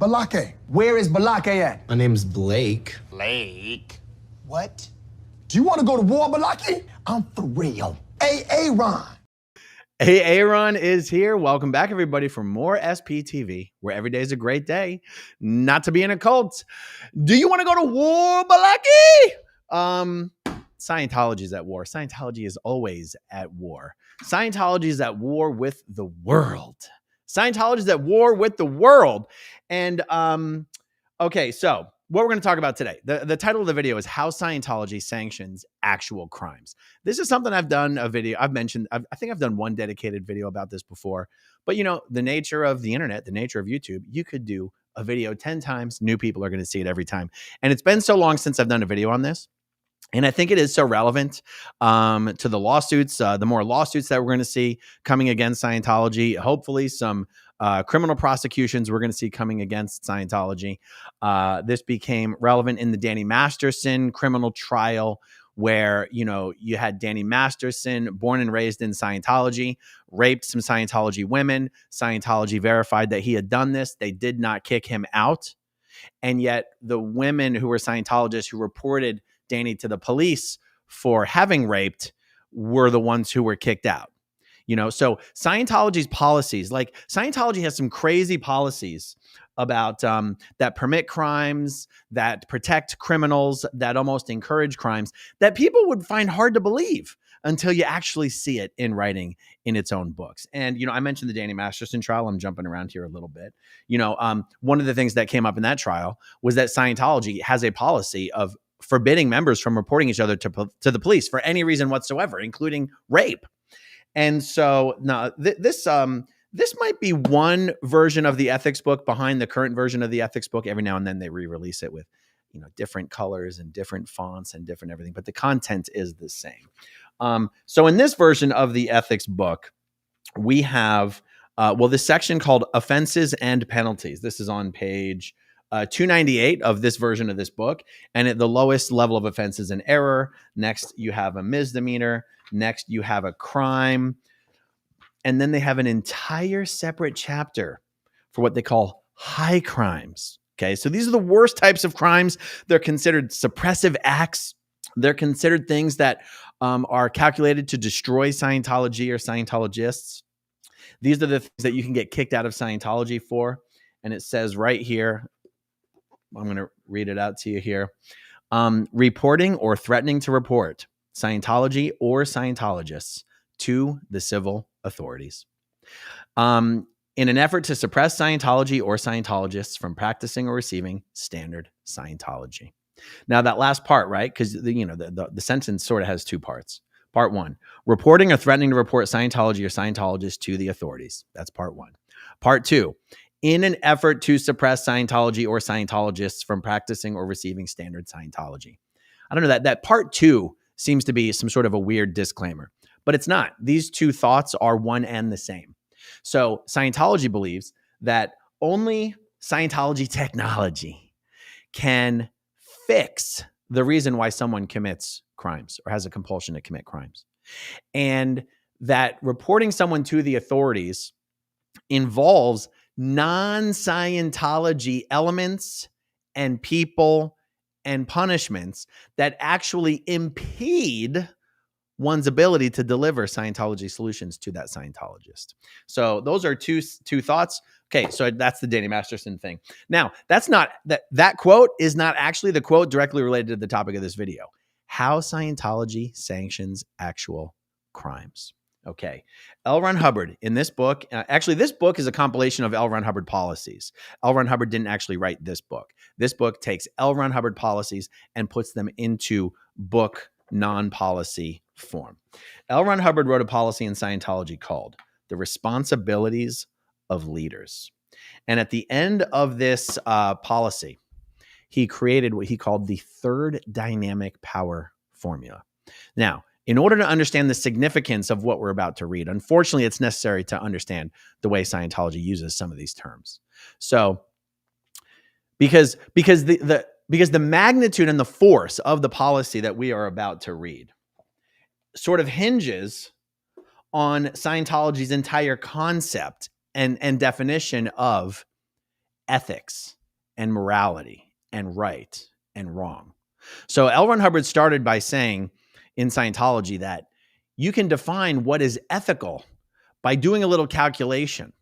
Balake. Where is Balake at? My name's Blake. Blake? What? Do you want to go to war, Balake? I'm for real. Aaron. Hey, Aaron is here. Welcome back, everybody, for more SPTV, where every day is a great day not to be in a cult. Do you want to go to war, Balaki? Scientology is at war. Scientology is always at war. Scientology is at war with the world. Scientology is at war with the world. And, okay, so what we're going to talk about today, the title of the video is How Scientology Sanctions Actual Crimes. This is something I've done a video. I've mentioned, I think I've done one dedicated video about this before, but you know, the nature of the internet, the nature of YouTube, you could do a video 10 times. New people are going to see it every time. And it's been so long since I've done a video on this. And I think it is so relevant to the lawsuits, the more lawsuits that we're going to see coming against Scientology, hopefully some criminal prosecutions we're going to see coming against Scientology. This became relevant in the Danny Masterson criminal trial where, you know, you had Danny Masterson, born and raised in Scientology, raped some Scientology women. Scientology verified that he had done this. They did not kick him out. And yet the women who were Scientologists who reported Danny to the police for having raped were the ones who were kicked out. You know, so Scientology's policies, like Scientology has some crazy policies about that permit crimes, that protect criminals, that almost encourage crimes that people would find hard to believe until you actually see it in writing in its own books. And, you know, I mentioned the Danny Masterson trial. I'm jumping around here a little bit. You know, one of the things that came up in that trial was that Scientology has a policy of forbidding members from reporting each other to the police for any reason whatsoever, including rape. And so now this might be one version of the ethics book behind the current version of the ethics book. Every now and then they re-release it with, you know, different colors and different fonts and different everything, but the content is the same. So in this version of the ethics book, we have, this section called Offenses and Penalties. This is on page 298 of this version of this book. And at the lowest level of offense is an error. Next, you have a misdemeanor. Next, you have a crime. And then they have an entire separate chapter for what they call high crimes. Okay, so these are the worst types of crimes. They're considered suppressive acts. They're considered things that are calculated to destroy Scientology or Scientologists. These are the things that you can get kicked out of Scientology for. And it says right here, I'm going to read it out to you here. Reporting or threatening to report Scientology or Scientologists to the civil authorities. In an effort to suppress Scientology or Scientologists from practicing or receiving standard Scientology. Now that last part, right? Because the sentence sort of has two parts. Part one, reporting or threatening to report Scientology or Scientologists to the authorities. That's part one. Part two, in an effort to suppress Scientology or Scientologists from practicing or receiving standard Scientology. I don't know, that part two seems to be some sort of a weird disclaimer, but it's not. These two thoughts are one and the same. So Scientology believes that only Scientology technology can fix the reason why someone commits crimes or has a compulsion to commit crimes. And that reporting someone to the authorities involves non-Scientology elements and people and punishments that actually impede one's ability to deliver Scientology solutions to that Scientologist. So those are two thoughts. Okay, so that's the Danny Masterson thing. Now, that quote is not actually the quote directly related to the topic of this video. How Scientology sanctions actual crimes. Okay. L. Ron Hubbard in this book, actually, this book is a compilation of L. Ron Hubbard policies. L. Ron Hubbard didn't actually write this book. This book takes L. Ron Hubbard policies and puts them into book non-policy form. L. Ron Hubbard wrote a policy in Scientology called The Responsibilities of Leaders. And at the end of this policy, he created what he called the third dynamic power formula. Now, in order to understand the significance of what we're about to read, unfortunately, it's necessary to understand the way Scientology uses some of these terms. So, because the magnitude and the force of the policy that we are about to read sort of hinges on Scientology's entire concept and definition of ethics and morality and right and wrong. So L. Ron Hubbard started by saying in Scientology that you can define what is ethical by doing a little calculation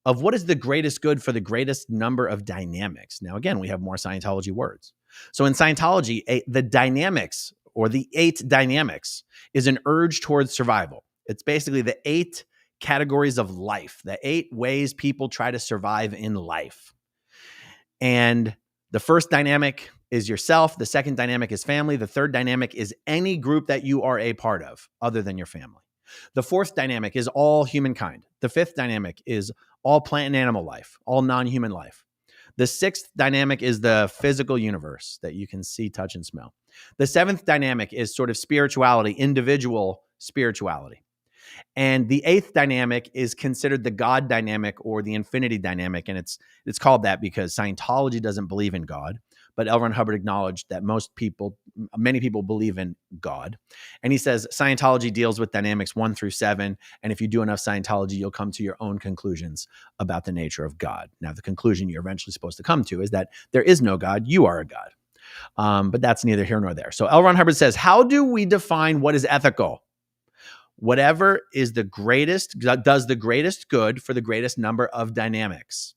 of what is the greatest good for the greatest number of dynamics. Now, again, we have more Scientology words. So in Scientology, the dynamics or the 8 dynamics is an urge towards survival. It's basically the 8 categories of life, the 8 ways people try to survive in life. And the first dynamic is yourself. The second dynamic is family. The third dynamic is any group that you are a part of other than your family. The fourth dynamic is all humankind. The fifth dynamic is all plant and animal life, all non-human life. The sixth dynamic is the physical universe that you can see, touch, and smell. The seventh dynamic is sort of spirituality, individual spirituality. And the eighth dynamic is considered the God dynamic or the infinity dynamic. And it's called that because Scientology doesn't believe in God. But L. Ron Hubbard acknowledged that many people believe in God. And he says Scientology deals with dynamics 1 through 7. And if you do enough Scientology, you'll come to your own conclusions about the nature of God. Now, the conclusion you're eventually supposed to come to is that there is no God, you are a God. But that's neither here nor there. So L. Ron Hubbard says, how do we define what is ethical? Whatever is the greatest, does the greatest good for the greatest number of dynamics.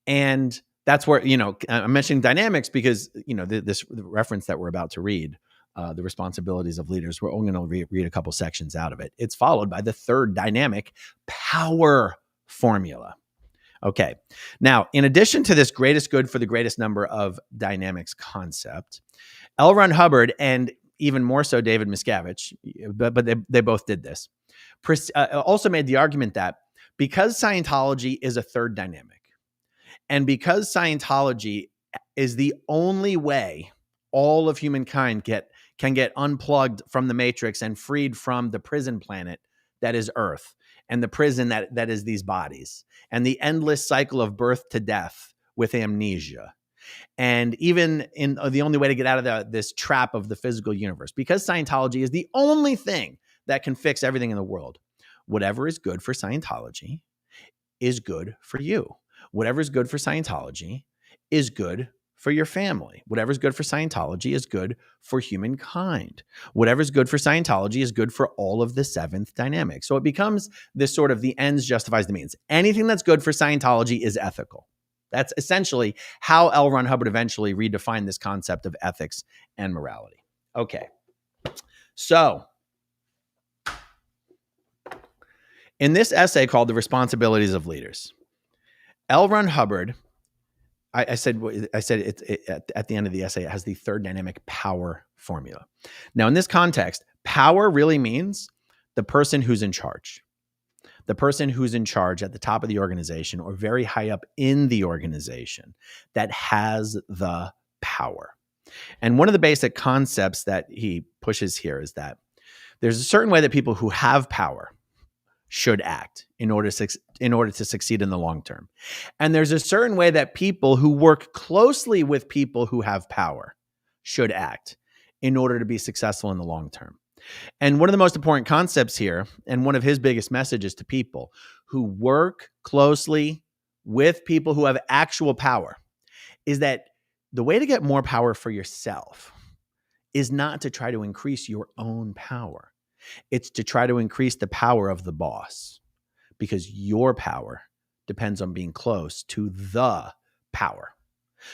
And that's where, I'm mentioning dynamics because, this reference that we're about to read, the responsibilities of leaders, we're only going to read a couple sections out of it. It's followed by the third dynamic, power formula. Okay. Now, in addition to this greatest good for the greatest number of dynamics concept, L. Ron Hubbard and even more so David Miscavige, but they both did this, also made the argument that because Scientology is a third dynamic, and because Scientology is the only way all of humankind can get unplugged from the matrix and freed from the prison planet that is Earth and the prison that is these bodies and the endless cycle of birth to death with amnesia. And even in the only way to get out of this trap of the physical universe, because Scientology is the only thing that can fix everything in the world. Whatever is good for Scientology is good for you. Whatever is good for Scientology is good for your family. Whatever is good for Scientology is good for humankind. Whatever is good for Scientology is good for all of the seventh dynamic. So it becomes this sort of the ends justifies the means. Anything that's good for Scientology is ethical. That's essentially how L. Ron Hubbard eventually redefined this concept of ethics and morality. Okay. So in this essay called The Responsibilities of Leaders, L. Ron Hubbard, I said at the end of the essay, it has the third dynamic power formula. Now, in this context, power really means the person who's in charge. The person who's in charge at the top of the organization or very high up in the organization that has the power. And one of the basic concepts that he pushes here is that there's a certain way that people who have power should act in order to succeed in the long term. And there's a certain way that people who work closely with people who have power should act in order to be successful in the long term. And one of the most important concepts here, and one of his biggest messages to people who work closely with people who have actual power, is that the way to get more power for yourself is not to try to increase your own power. It's to try to increase the power of the boss, because your power depends on being close to the power.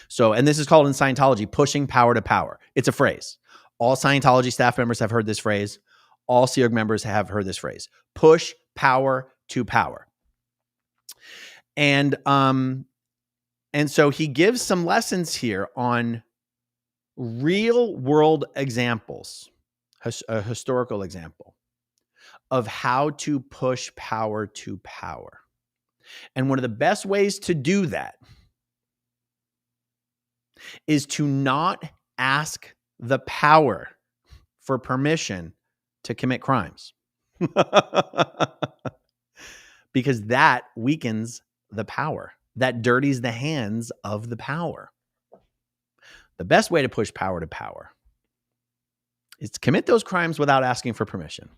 So, and this is called in Scientology, pushing power to power. It's a phrase. All Scientology staff members have heard this phrase. All SEALG members have heard this phrase. Push power to power. And so he gives some lessons here on real world examples, a historical example of how to push power to power. And one of the best ways to do that is to not ask the power for permission to commit crimes. Because that weakens the power. That dirties the hands of the power. The best way to push power to power is to commit those crimes without asking for permission.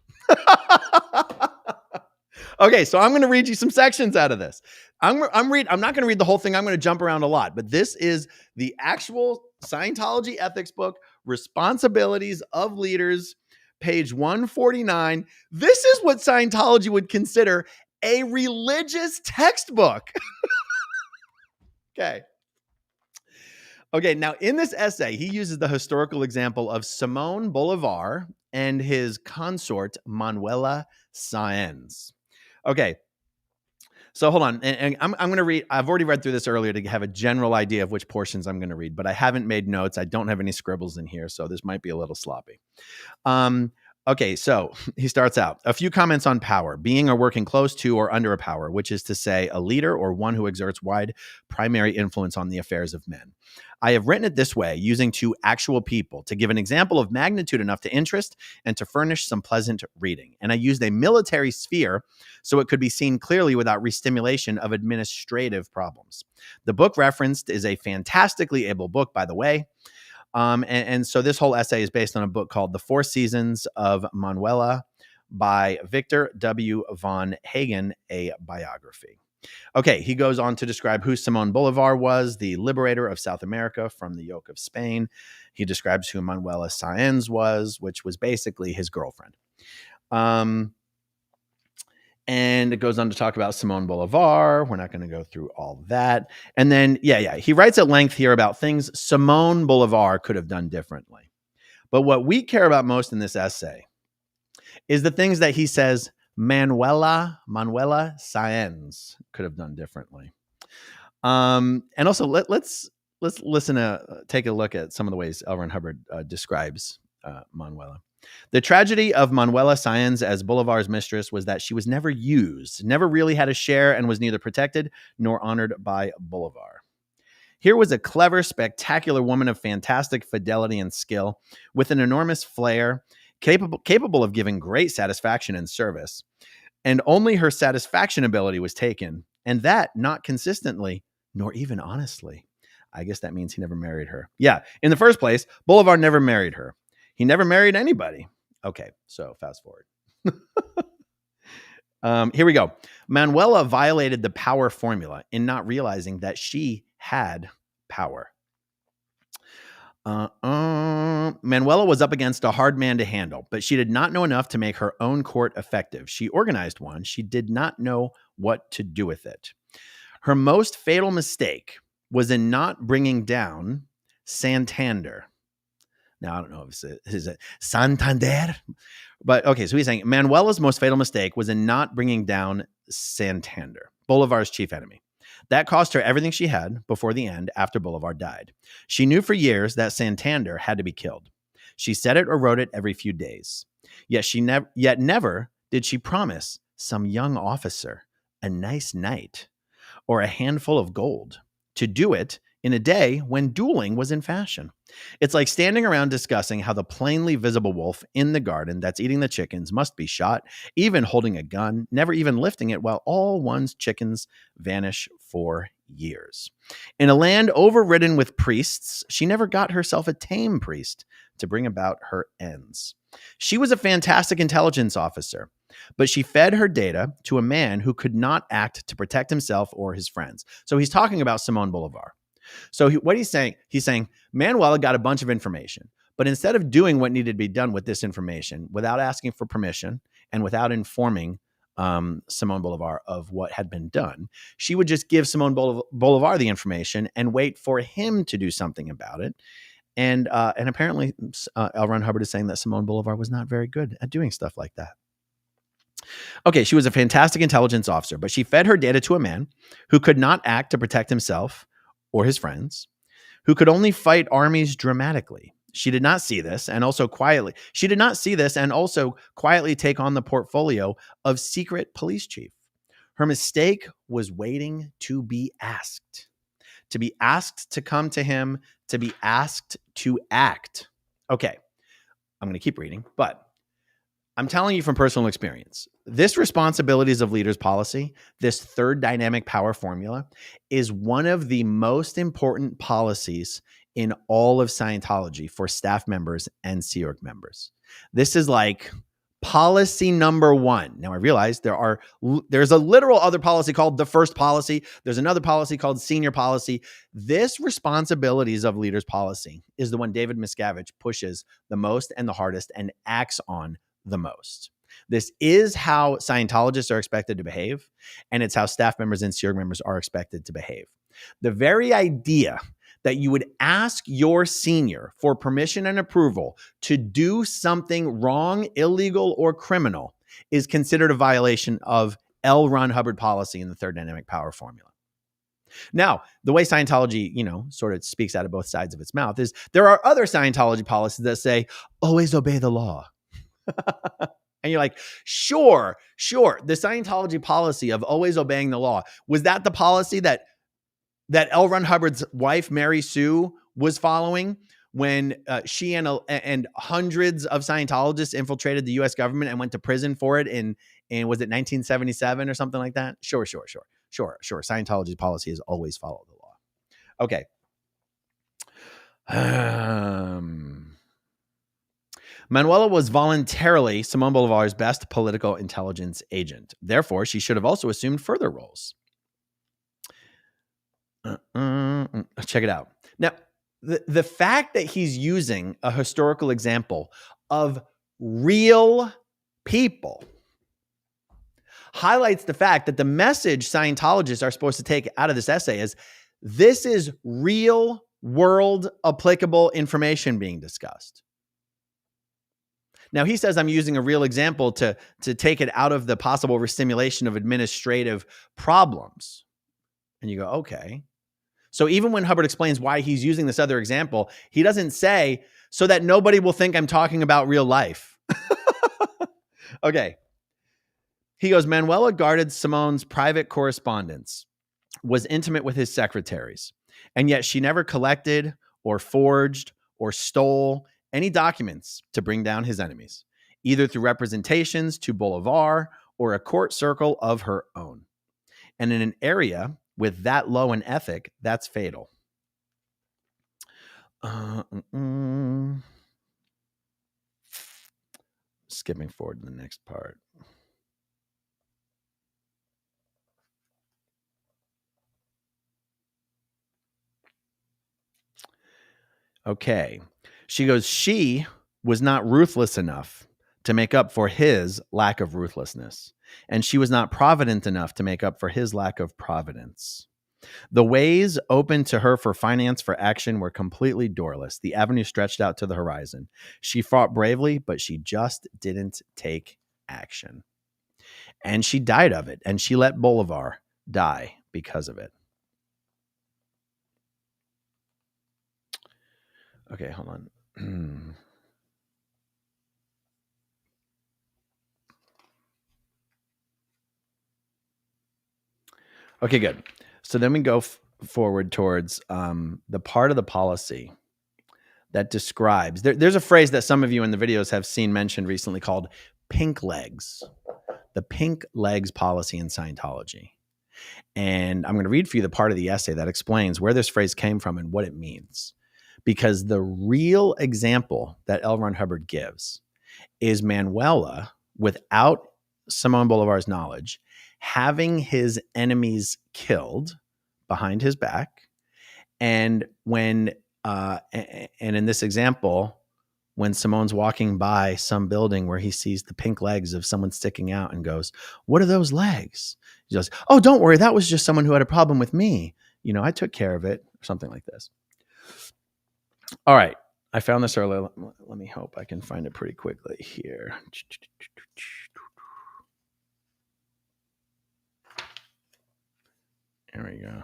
Okay, so I'm going to read you some sections out of this. I'm not going to read the whole thing. I'm going to jump around a lot, but this is the actual Scientology ethics book, Responsibilities of Leaders, page 149. This is what Scientology would consider a religious textbook. Okay. Okay, now in this essay, he uses the historical example of Simón Bolívar and his consort, Manuela Sáenz. Okay, so hold on. And I'm going to read. I've already read through this earlier to have a general idea of which portions I'm going to read, but I haven't made notes. I don't have any scribbles in here, so this might be a little sloppy. Okay, so he starts out. A few comments on power, being or working close to or under a power, which is to say a leader or one who exerts wide primary influence on the affairs of men. I have written it this way, using two actual people to give an example of magnitude enough to interest and to furnish some pleasant reading. And I used a military sphere so it could be seen clearly without restimulation of administrative problems. The book referenced is a fantastically able book, by the way. And so this whole essay is based on a book called The Four Seasons of Manuela by Victor W. von Hagen, a biography. Okay, he goes on to describe who Simón Bolívar was, the liberator of South America from the yoke of Spain. He describes who Manuela Sáenz was, which was basically his girlfriend. And it goes on to talk about Simón Bolívar. We're not going to go through all that. And then, he writes at length here about things Simón Bolívar could have done differently. But what we care about most in this essay is the things that he says Manuela Sáenz could have done differently. And also, let's listen to take a look at some of the ways L. Ron Hubbard describes Manuela. The tragedy of Manuela Sáenz as Bolívar's mistress was that she was never used, never really had a share, and was neither protected nor honored by Bolívar. Here was a clever, spectacular woman of fantastic fidelity and skill, with an enormous flair, capable of giving great satisfaction and service. And only her satisfaction ability was taken, and that not consistently, nor even honestly. I guess that means he never married her. Yeah, in the first place, Bolívar never married her. He never married anybody. Okay, so fast forward. Here we go. Manuela violated the power formula in not realizing that she had power. Manuela was up against a hard man to handle, but she did not know enough to make her own court effective. She organized one. She did not know what to do with it. Her most fatal mistake was in not bringing down Santander. Now, I don't know if it's Santander, but okay. So he's saying Manuela's most fatal mistake was in not bringing down Santander, Bolívar's chief enemy. That cost her everything she had before the end after Bolívar died. She knew for years that Santander had to be killed. She said it or wrote it every few days. Yet never did she promise some young officer a nice night or a handful of gold to do it in a day when dueling was in fashion. It's like standing around discussing how the plainly visible wolf in the garden that's eating the chickens must be shot, even holding a gun, never even lifting it, while all one's chickens vanish for years. In a land overridden with priests, she never got herself a tame priest to bring about her ends. She was a fantastic intelligence officer, but she fed her data to a man who could not act to protect himself or his friends. So he's talking about Simón Bolívar. So what he's saying, Manuela got a bunch of information, but instead of doing what needed to be done with this information without asking for permission and without informing Simón Bolívar of what had been done, she would just give Simón Bolívar the information and wait for him to do something about it. And apparently L. Ron Hubbard is saying that Simón Bolívar was not very good at doing stuff like that. Okay, she was a fantastic intelligence officer, but she fed her data to a man who could not act to protect himself or his friends, who could only fight armies dramatically. She did not see this and also quietly take on the portfolio of secret police chief. Her mistake was waiting to be asked to come to him, to be asked to act. Okay, I'm going to keep reading, but I'm telling you from personal experience, this responsibilities of leaders policy, this third dynamic power formula, is one of the most important policies in all of Scientology for staff members and Sea Org members. This is like policy number 1. Now I realize there's a literal other policy called the first policy. There's another policy called senior policy. This responsibilities of leaders policy is the one David Miscavige pushes the most and the hardest and acts on the most. This is how Scientologists are expected to behave, and it's how staff members and SEERG members are expected to behave. The very idea that you would ask your senior for permission and approval to do something wrong, illegal, or criminal is considered a violation of L. Ron Hubbard policy in the third dynamic power formula. Now, the way Scientology, sort of speaks out of both sides of its mouth is there are other Scientology policies that say, always obey the law. And you're like, sure. The Scientology policy of always obeying the law, was that the policy that L. Ron Hubbard's wife, Mary Sue, was following when she and hundreds of Scientologists infiltrated the U.S. government and went to prison for it in was it 1977 or something like that? Sure. Scientology's policy is always follow the law. Okay. Manuela was voluntarily Simone Bolivar's best political intelligence agent. Therefore, she should have also assumed further roles. Check it out. Now, the fact that he's using a historical example of real people highlights the fact that the message Scientologists are supposed to take out of this essay is this is real world applicable information being discussed. Now, he says I'm using a real example to take it out of the possible restimulation of administrative problems. And you go, okay. So even when Hubbard explains why he's using this other example, he doesn't say, so that nobody will think I'm talking about real life. Okay. He goes, Manuela guarded Simone's private correspondence, was intimate with his secretaries, and yet she never collected or forged or stole any documents to bring down his enemies, either through representations to Bolivar or a court circle of her own. And in an area with that low an ethic, that's fatal. Skipping forward to the next part. Okay. She goes, she was not ruthless enough to make up for his lack of ruthlessness. And she was not provident enough to make up for his lack of providence. The ways open to her for finance, for action, were completely doorless. The avenue stretched out to the horizon. She fought bravely, but she just didn't take action. And she died of it. And she let Bolivar die because of it. Okay, hold on. Okay, good. So then we go forward towards the part of the policy that describes, there's a phrase that some of you in the videos have seen mentioned recently called pink legs, the pink legs policy in Scientology. And I'm going to read for you the part of the essay that explains where this phrase came from and what it means. Because the real example that L. Ron Hubbard gives is Manuela, without Simone Bolivar's knowledge, having his enemies killed behind his back. And when, and in this example, when Simone's walking by some building where he sees the pink legs of someone sticking out and goes, what are those legs? He goes, oh, don't worry. That was just someone who had a problem with me. I took care of it, or something like this. All right. I found this earlier. Let me hope I can find it pretty quickly here. There we go.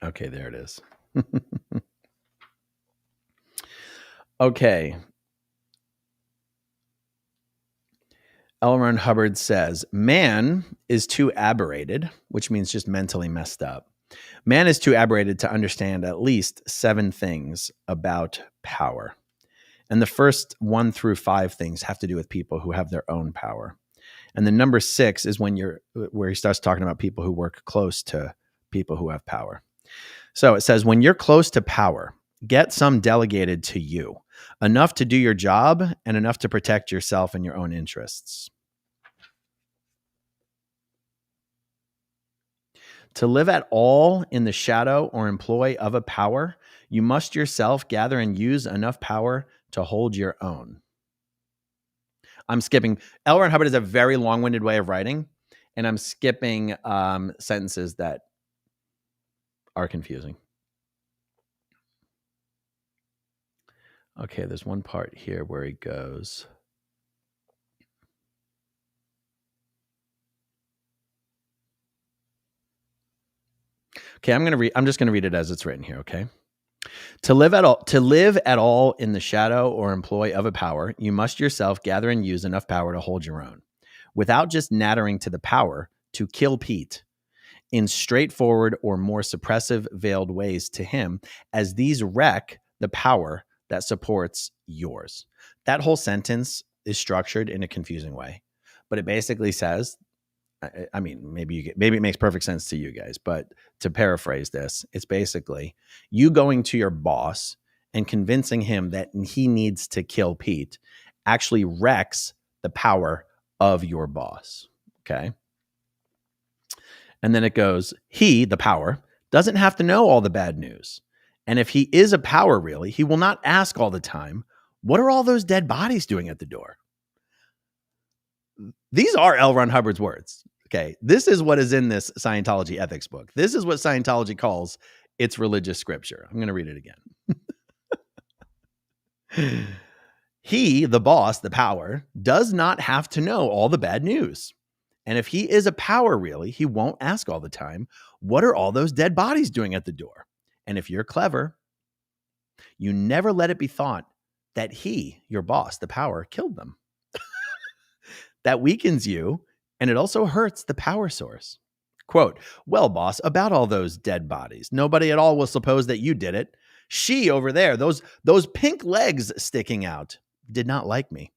Okay, there it is. Okay. L. Ron Hubbard says, man is too aberrated, which means just mentally messed up. Man is too aberrated to understand at least 7 things about power. And the first 1 through 5 things have to do with people who have their own power. And then number 6 is where he starts talking about people who work close to people who have power. So it says, when you're close to power, get some delegated to you, enough to do your job and enough to protect yourself and your own interests. To live at all in the shadow or employ of a power, you must yourself gather and use enough power to hold your own. I'm skipping. L. Ron Hubbard is a very long-winded way of writing, and I'm skipping sentences that are confusing. Okay, there's one part here where he goes, okay, I'm just going to read it as it's written here, okay? To live at all in the shadow or employ of a power, you must yourself gather and use enough power to hold your own, without just nattering to the power to kill Pete in straightforward or more suppressive veiled ways to him, as these wreck the power that supports yours. That whole sentence is structured in a confusing way, but it basically says, I mean, maybe it makes perfect sense to you guys, but to paraphrase this, it's basically you going to your boss and convincing him that he needs to kill Pete actually wrecks the power of your boss. Okay. And then it goes, he, the power, doesn't have to know all the bad news. And if he is a power, really, he will not ask all the time, what are all those dead bodies doing at the door? These are L. Ron Hubbard's words. Okay. This is what is in this Scientology ethics book. This is what Scientology calls its religious scripture. I'm going to read it again. He, the boss, the power, does not have to know all the bad news. And if he is a power, really, he won't ask all the time, what are all those dead bodies doing at the door? And if you're clever, you never let it be thought that he, your boss, the power, killed them. That weakens you, and it also hurts the power source. Quote, well, boss, about all those dead bodies, nobody at all will suppose that you did it. She over there, those pink legs sticking out, did not like me.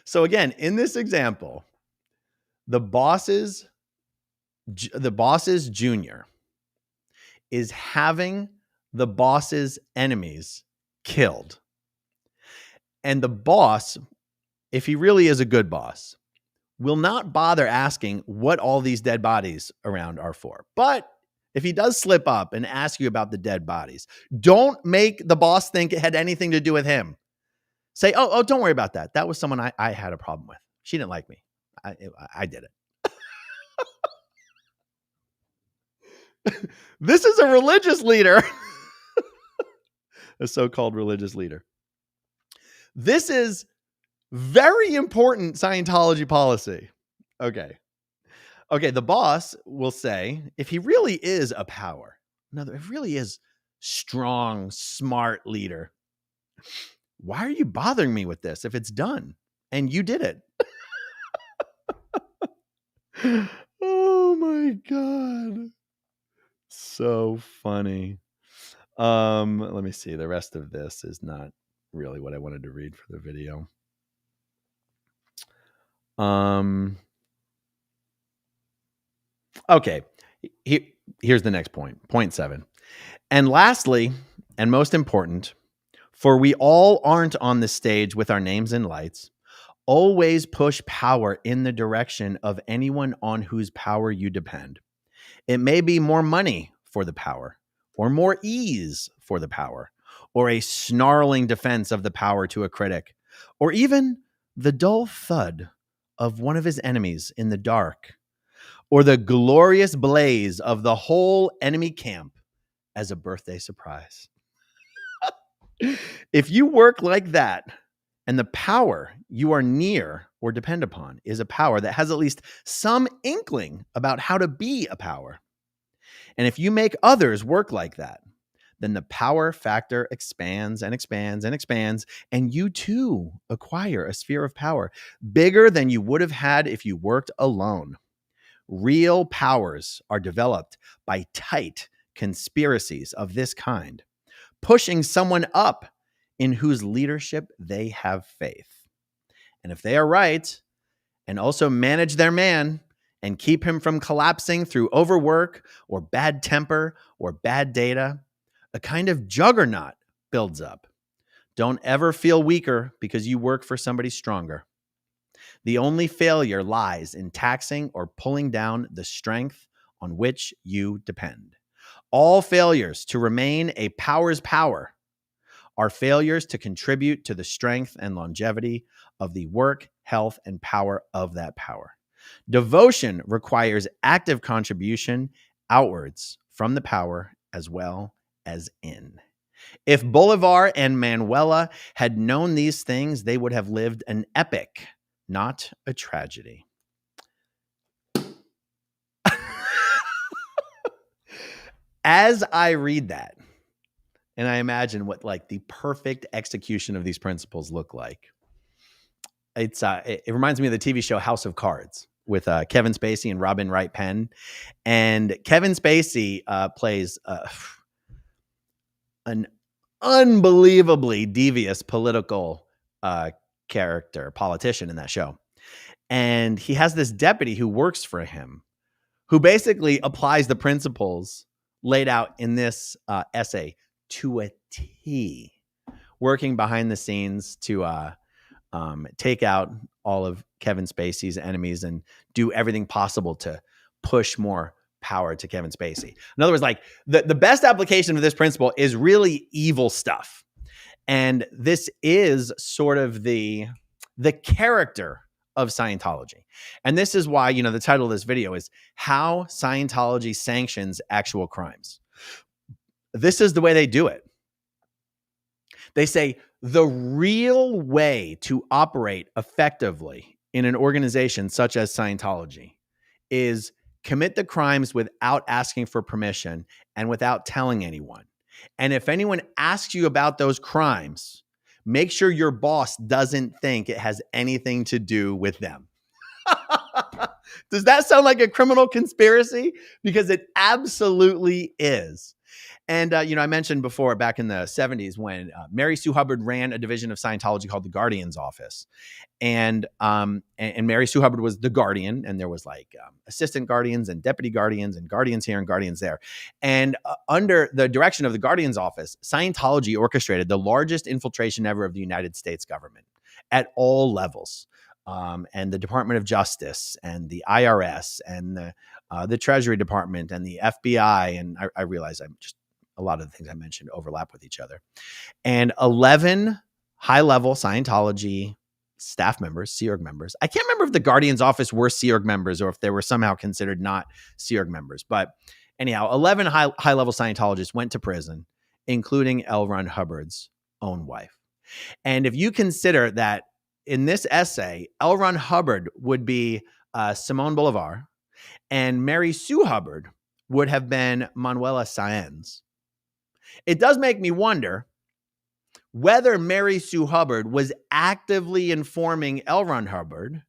So again, in this example, the boss's junior is having the boss's enemies killed. And the boss, if he really is a good boss, will not bother asking what all these dead bodies around are for. But if he does slip up and ask you about the dead bodies, don't make the boss think it had anything to do with him. Say, oh, don't worry about that. That was someone I had a problem with. She didn't like me. I did it. This is a religious leader. A so-called religious leader. This is very important Scientology policy. Okay. The boss will say, if he really is a power, if he really is strong, smart leader, why are you bothering me with this if it's done and you did it? Oh my God. So funny. Let me see. The rest of this is not really what I wanted to read for the video. Okay. Here's the next point. Point 7. And lastly, and most important, for we all aren't on the stage with our names in lights, always push power in the direction of anyone on whose power you depend. It may be more money for the power, or more ease for the power, or a snarling defense of the power to a critic, or even the dull thud of one of his enemies in the dark, or the glorious blaze of the whole enemy camp as a birthday surprise. If you work like that, and the power you are near or depend upon is a power that has at least some inkling about how to be a power, and if you make others work like that, then the power factor expands and expands and expands, and you too acquire a sphere of power bigger than you would have had if you worked alone. Real powers are developed by tight conspiracies of this kind, pushing someone up in whose leadership they have faith. And if they are right and also manage their man and keep him from collapsing through overwork or bad temper or bad data, a kind of juggernaut builds up. Don't ever feel weaker because you work for somebody stronger. The only failure lies in taxing or pulling down the strength on which you depend. All failures to remain a power's power are failures to contribute to the strength and longevity of the work, health, and power of that power. Devotion requires active contribution outwards from the power as well as in. If Bolivar and Manuela had known these things, they would have lived an epic, not a tragedy. As I read that, and I imagine what like the perfect execution of these principles look like, it reminds me of the TV show House of Cards with Kevin Spacey and Robin Wright Penn. And Kevin Spacey plays an unbelievably devious political politician in that show. And he has this deputy who works for him, who basically applies the principles laid out in this essay to a T, working behind the scenes to take out all of Kevin Spacey's enemies and do everything possible to push more power to Kevin Spacey. In other words, like the best application of this principle is really evil stuff. And this is sort of the character of Scientology. And this is why, the title of this video is How Scientology Sanctions Actual Crimes. This is the way they do it. They say the real way to operate effectively in an organization such as Scientology is commit the crimes without asking for permission and without telling anyone. And if anyone asks you about those crimes, make sure your boss doesn't think it has anything to do with them. Does that sound like a criminal conspiracy? Because it absolutely is. And, I mentioned before back in the 70s when Mary Sue Hubbard ran a division of Scientology called the Guardian's Office. And Mary Sue Hubbard was the guardian. And there was like assistant guardians and deputy guardians and guardians here and guardians there. And under the direction of the Guardian's Office, Scientology orchestrated the largest infiltration ever of the United States government at all levels. And the Department of Justice and the IRS and the Treasury Department and the FBI. And I realize a lot of the things I mentioned overlap with each other. And 11 high-level Scientology staff members, Sea Org members. I can't remember if the Guardian's Office were Sea Org members or if they were somehow considered not Sea Org members. But anyhow, 11 high-level Scientologists went to prison, including L. Ron Hubbard's own wife. And if you consider that in this essay, L. Ron Hubbard would be Simone Bolivar, and Mary Sue Hubbard would have been Manuela Sáenz. It does make me wonder whether Mary Sue Hubbard was actively informing L. Ron Hubbard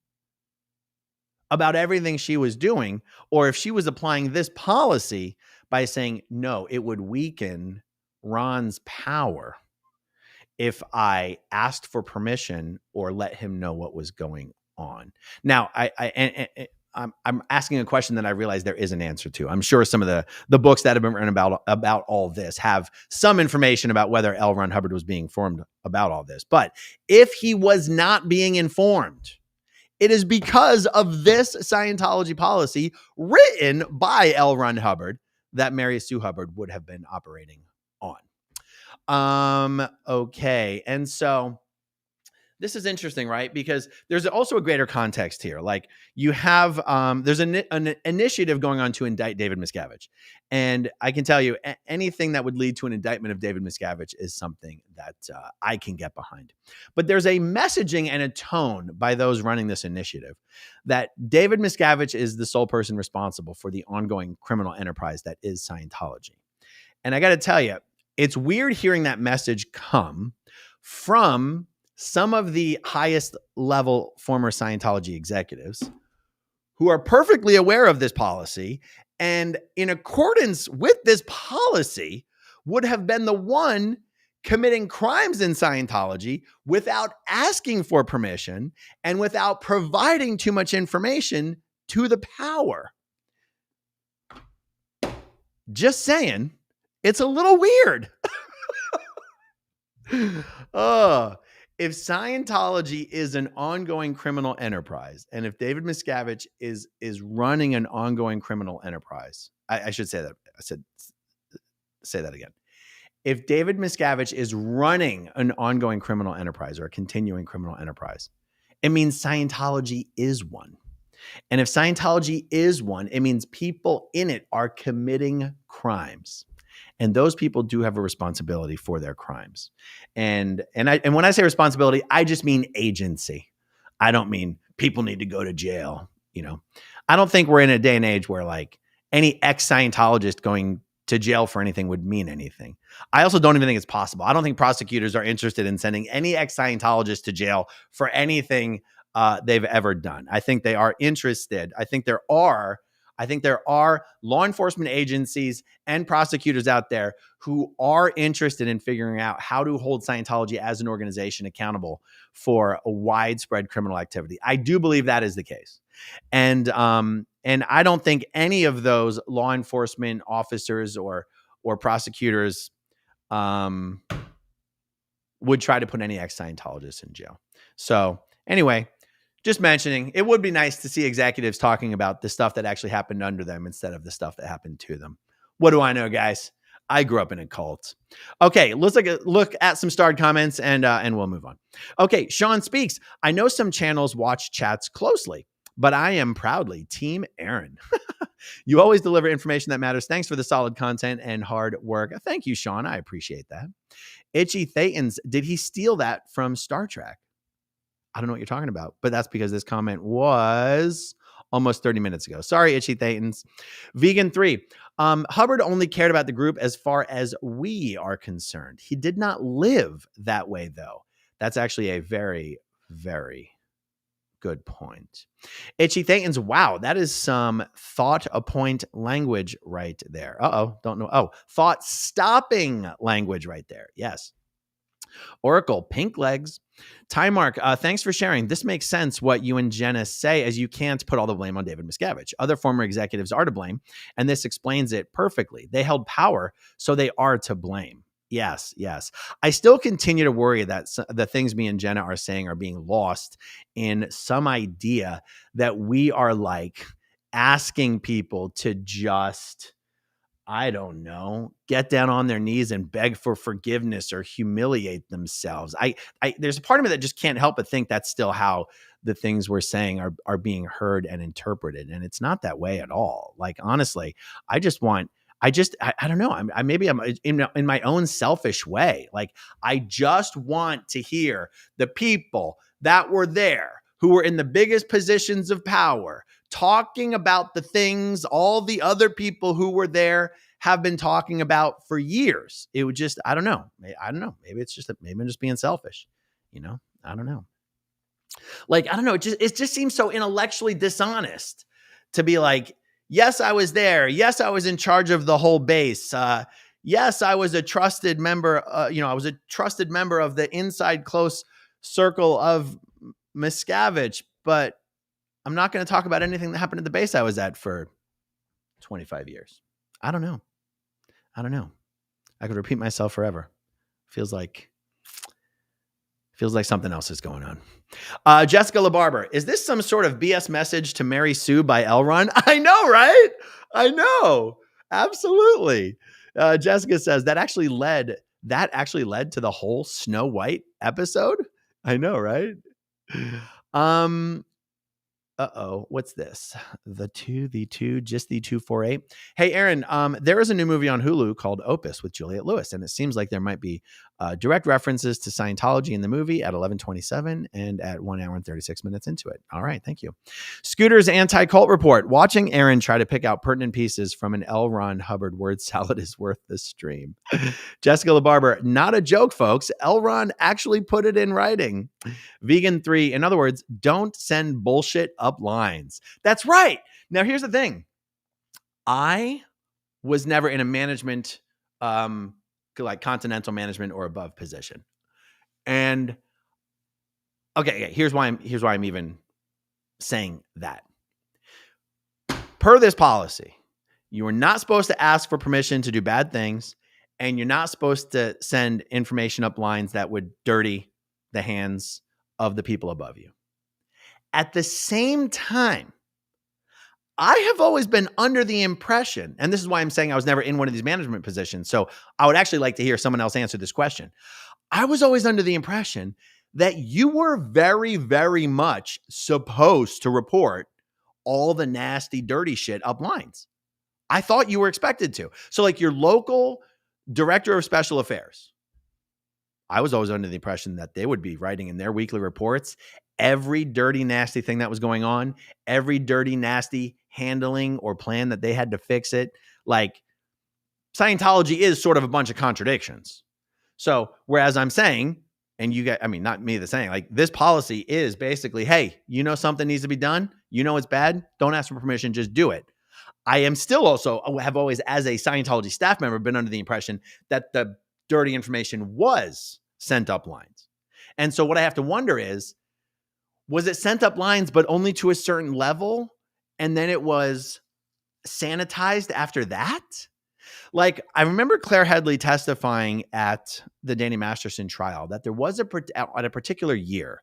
about everything she was doing, or if she was applying this policy by saying, no, it would weaken Ron's power if I asked for permission or let him know what was going on. Now, I'm asking a question that I realize there is an answer to. I'm sure some of the books that have been written about all this have some information about whether L. Ron Hubbard was being informed about all this. But if he was not being informed, it is because of this Scientology policy written by L. Ron Hubbard that Mary Sue Hubbard would have been operating on. Okay. And so this is interesting, right? Because there's also a greater context here. Like you have, there's an initiative going on to indict David Miscavige. And I can tell you anything that would lead to an indictment of David Miscavige is something that I can get behind. But there's a messaging and a tone by those running this initiative that David Miscavige is the sole person responsible for the ongoing criminal enterprise that is Scientology. And I got to tell you, it's weird hearing that message come from some of the highest level former Scientology executives who are perfectly aware of this policy and in accordance with this policy would have been the one committing crimes in Scientology without asking for permission and without providing too much information to the power. Just saying, it's a little weird. If Scientology is an ongoing criminal enterprise, and if David Miscavige is running an ongoing criminal enterprise, I should say that. Say that again. If David Miscavige is running an ongoing criminal enterprise or a continuing criminal enterprise, it means Scientology is one. And if Scientology is one, it means people in it are committing crimes. And those people do have a responsibility for their crimes. And when I say responsibility, I just mean agency. I don't mean people need to go to jail. I don't think we're in a day and age where like any ex-Scientologist going to jail for anything would mean anything. I also don't even think it's possible. I don't think prosecutors are interested in sending any ex-Scientologist to jail for anything they've ever done. I think they are interested. I think there are law enforcement agencies and prosecutors out there who are interested in figuring out how to hold Scientology as an organization accountable for a widespread criminal activity. I do believe that is the case. And I don't think any of those law enforcement officers or prosecutors would try to put any ex-Scientologists in jail. So anyway, just mentioning, it would be nice to see executives talking about the stuff that actually happened under them instead of the stuff that happened to them. What do I know, guys? I grew up in a cult. Okay, let's look at some starred comments and we'll move on. Okay, Sean speaks. I know some channels watch chats closely, but I am proudly Team Aaron. You always deliver information that matters. Thanks for the solid content and hard work. Thank you, Sean. I appreciate that. Itchy Thetans, did he steal that from Star Trek? I don't know what you're talking about, but that's because this comment was almost 30 minutes ago. Sorry, Itchy Thetans. Vegan 3. Hubbard only cared about the group as far as we are concerned. He did not live that way, though. That's actually a very, very good point. Itchy Thetans. Wow, that is some thought appoint language right there. Don't know. Oh, thought stopping language right there. Yes. Oracle, pink legs. Tymark, thanks for sharing. This makes sense what you and Jenna say, as you can't put all the blame on David Miscavige. Other former executives are to blame, and this explains it perfectly. They held power, so they are to blame. Yes. I still continue to worry that the things me and Jenna are saying are being lost in some idea that we are like asking people to just, I don't know, get down on their knees and beg for forgiveness or humiliate themselves. There's a part of me that just can't help but think that's still how the things we're saying are being heard and interpreted. And it's not that way at all. Like, honestly, I don't know. I'm in my own selfish way. Like, I just want to hear the people that were there who were in the biggest positions of power talking about the things all the other people who were there have been talking about for years. It would just, I don't know. Maybe I'm just being selfish. I don't know. Like, I don't know. It just seems so intellectually dishonest to be like, yes, I was there. Yes, I was in charge of the whole base. Yes, I was a trusted member. I was a trusted member of the inside close circle of Miscavige, but I'm not going to talk about anything that happened at the base I was at for 25 years. I don't know. I could repeat myself forever. Feels like something else is going on. Jessica LaBarber, is this some sort of BS message to Mary Sue by Elron? I know, right? I know. Absolutely. Jessica says that actually led to the whole Snow White episode. I know, right? What's this? The 248. Hey, Aaron, there is a new movie on Hulu called Opus with Juliette Lewis, and it seems like there might be direct references to Scientology in the movie at 11:27 and at 1 hour and 36 minutes into it. All right, thank you. Scooter's anti-cult report. Watching Aaron try to pick out pertinent pieces from an L. Ron Hubbard word salad is worth the stream. Jessica LaBarber, not a joke, folks. L. Ron actually put it in writing. Vegan 3, in other words, don't send bullshit up lines. That's right. Now, here's the thing. I was never in a management like continental management or above position. And okay, here's why I'm even saying that. Per this policy, you are not supposed to ask for permission to do bad things, and you're not supposed to send information up lines that would dirty the hands of the people above you. At the same time, I have always been under the impression, and this is why I'm saying I was never in one of these management positions, so I would actually like to hear someone else answer this question. I was always under the impression that you were very, very much supposed to report all the nasty, dirty shit up lines. I thought you were expected to. So like your local director of special affairs, I was always under the impression that they would be writing in their weekly reports every dirty, nasty thing that was going on, every dirty, nasty handling or plan that they had to fix it. Like Scientology is sort of a bunch of contradictions. So whereas I'm saying, and you guys, I mean, not me the saying, like this policy is basically, hey, you know something needs to be done. You know it's bad. Don't ask for permission. Just do it. I am still also have always, as a Scientology staff member, been under the impression that the dirty information was sent up lines. And so what I have to wonder is, was it sent up lines, but only to a certain level? And then it was sanitized after that? Like, I remember Claire Headley testifying at the Danny Masterson trial that there was at a particular year,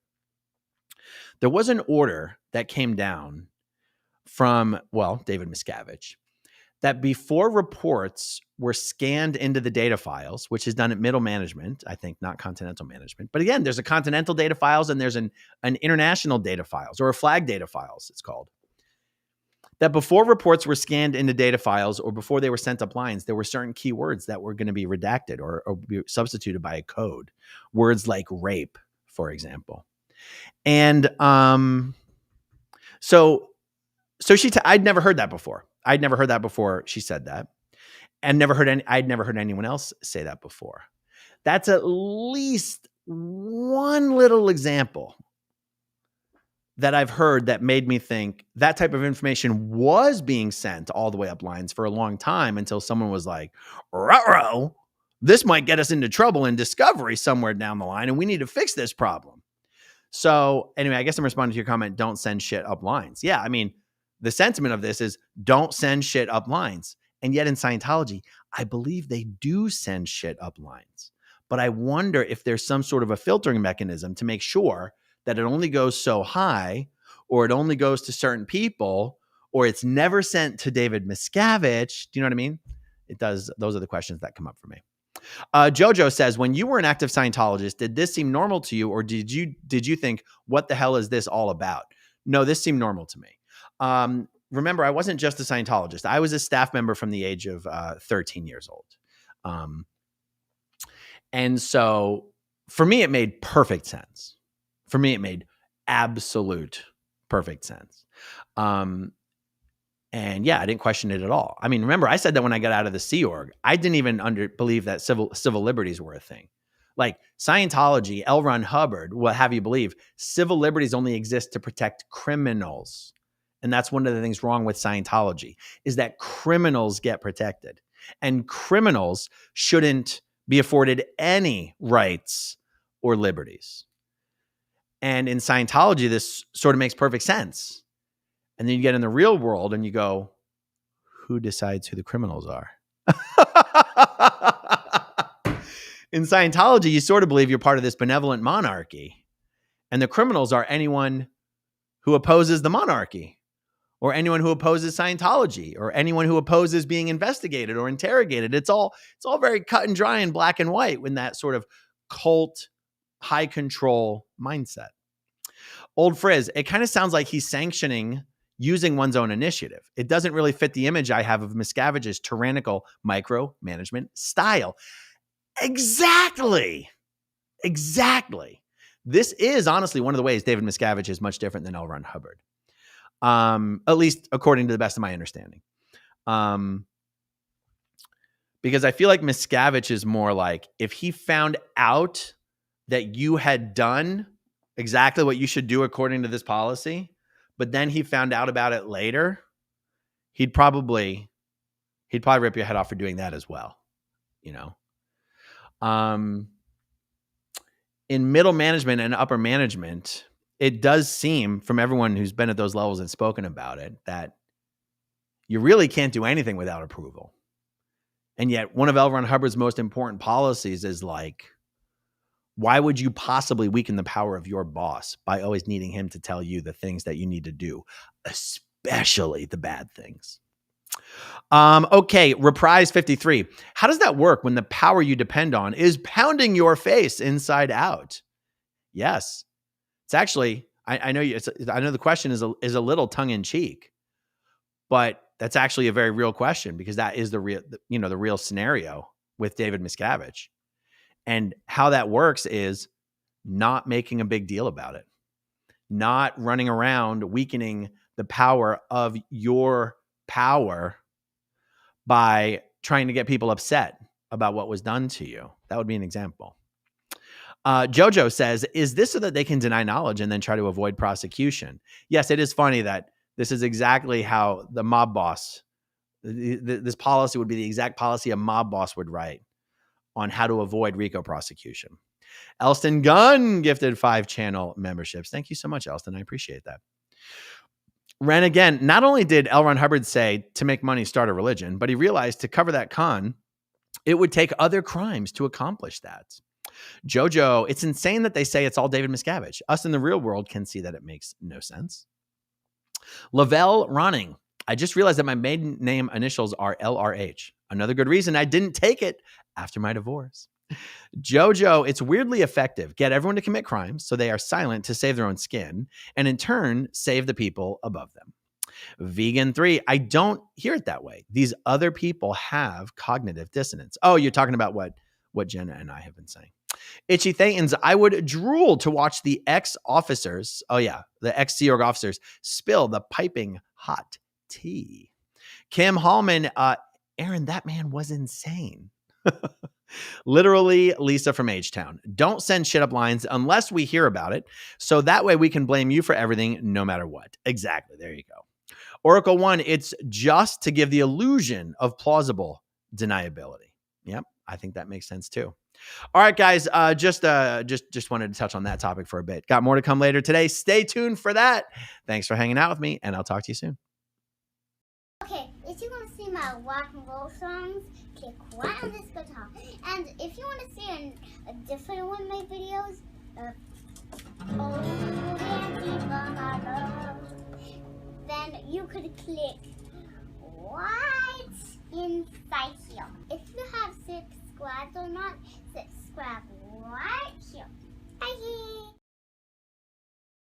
there was an order that came down from, well, David Miscavige, that before reports were scanned into the data files, which is done at middle management, I think, not continental management. But again, there's a continental data files and there's an international data files, or a flag data files, it's called. That before reports were scanned into data files or before they were sent up lines, there were certain keywords that were going to be redacted or be substituted by a code. Words like rape, for example. And so I'd never heard that before. I'd never heard that before she said that, and I'd never heard anyone else say that before. That's at least one little example that I've heard that made me think that type of information was being sent all the way up lines for a long time until someone was like, ruh-roh, this might get us into trouble in discovery somewhere down the line, and we need to fix this problem. So anyway, I guess I'm responding to your comment, don't send shit up lines. Yeah, I mean, the sentiment of this is don't send shit up lines. And yet in Scientology, I believe they do send shit up lines. But I wonder if there's some sort of a filtering mechanism to make sure that it only goes so high, or it only goes to certain people, or it's never sent to David Miscavige. Do you know what I mean? It does. Those are the questions that come up for me. Jojo says, when you were an active Scientologist, did this seem normal to you, or did you think, what the hell is this all about? No, this seemed normal to me. Remember, I wasn't just a Scientologist. I was a staff member from the age of 13 years old. And so for me, it made perfect sense. For me, it made absolute perfect sense. And yeah, I didn't question it at all. I mean, remember, I said that when I got out of the Sea Org, I didn't even believe that civil liberties were a thing. Like Scientology, L. Ron Hubbard will have you believe civil liberties only exist to protect criminals. And that's one of the things wrong with Scientology, is that criminals get protected. And criminals shouldn't be afforded any rights or liberties. And in Scientology, this sort of makes perfect sense. And then you get in the real world and you go, who decides who the criminals are? In Scientology, you sort of believe you're part of this benevolent monarchy. And the criminals are anyone who opposes the monarchy, or anyone who opposes Scientology, or anyone who opposes being investigated or interrogated. It's all very cut and dry and black and white in that sort of cult, high control mindset. Old Frizz, it kind of sounds like he's sanctioning using one's own initiative. It doesn't really fit the image I have of Miscavige's tyrannical micromanagement style. Exactly. This is honestly one of the ways David Miscavige is much different than L. Ron Hubbard. At least according to the best of my understanding. Because I feel like Miscavige is more like, if he found out that you had done exactly what you should do according to this policy, but then he found out about it later, he'd probably rip your head off for doing that as well, you know? In middle management and upper management, it does seem from everyone who's been at those levels and spoken about it that you really can't do anything without approval. And yet one of L. Ron Hubbard's most important policies is like, why would you possibly weaken the power of your boss by always needing him to tell you the things that you need to do, especially the bad things? Okay, Reprise 53. How does that work when the power you depend on is pounding your face inside out? Yes. It's actually, I know I know the question is a little tongue in cheek, but that's actually a very real question because that is the real scenario with David Miscavige. And how that works is not making a big deal about it, not running around weakening the power of your power by trying to get people upset about what was done to you. That would be an example. Jojo says, is this so that they can deny knowledge and then try to avoid prosecution? Yes, it is funny that this is exactly how the mob boss, this policy would be the exact policy a mob boss would write on how to avoid RICO prosecution. Elston Gunn gifted 5 channel memberships. Thank you so much, Elston. I appreciate that. Ren again, not only did L. Ron Hubbard say to make money, start a religion, but he realized to cover that con, it would take other crimes to accomplish that. Jojo, it's insane that they say it's all David Miscavige. Us in the real world can see that it makes no sense. Lavelle Ronning, I just realized that my maiden name initials are LRH. Another good reason I didn't take it after my divorce. Jojo, it's weirdly effective. Get everyone to commit crimes so they are silent to save their own skin, and in turn, save the people above them. Vegan 3, I don't hear it that way. These other people have cognitive dissonance. Oh, you're talking about what Jenna and I have been saying. Itchy Thetans, I would drool to watch the ex-officers, the ex-Sea Org officers spill the piping hot tea. Kim Hallman, Aaron, that man was insane. Literally, Lisa from H-Town. Don't send shit up lines unless we hear about it. So that way we can blame you for everything, no matter what. Exactly. There you go. Oracle 1, it's just to give the illusion of plausible deniability. Yep. I think that makes sense too. All right, guys. Just wanted to touch on that topic for a bit. Got more to come later today. Stay tuned for that. Thanks for hanging out with me, and I'll talk to you soon. Okay, if you want to see my rock and roll songs, click right on this guitar. And if you want to see a different one of my videos, then you could click right inside here. If you have subscribed or not, subscribe right here. Bye.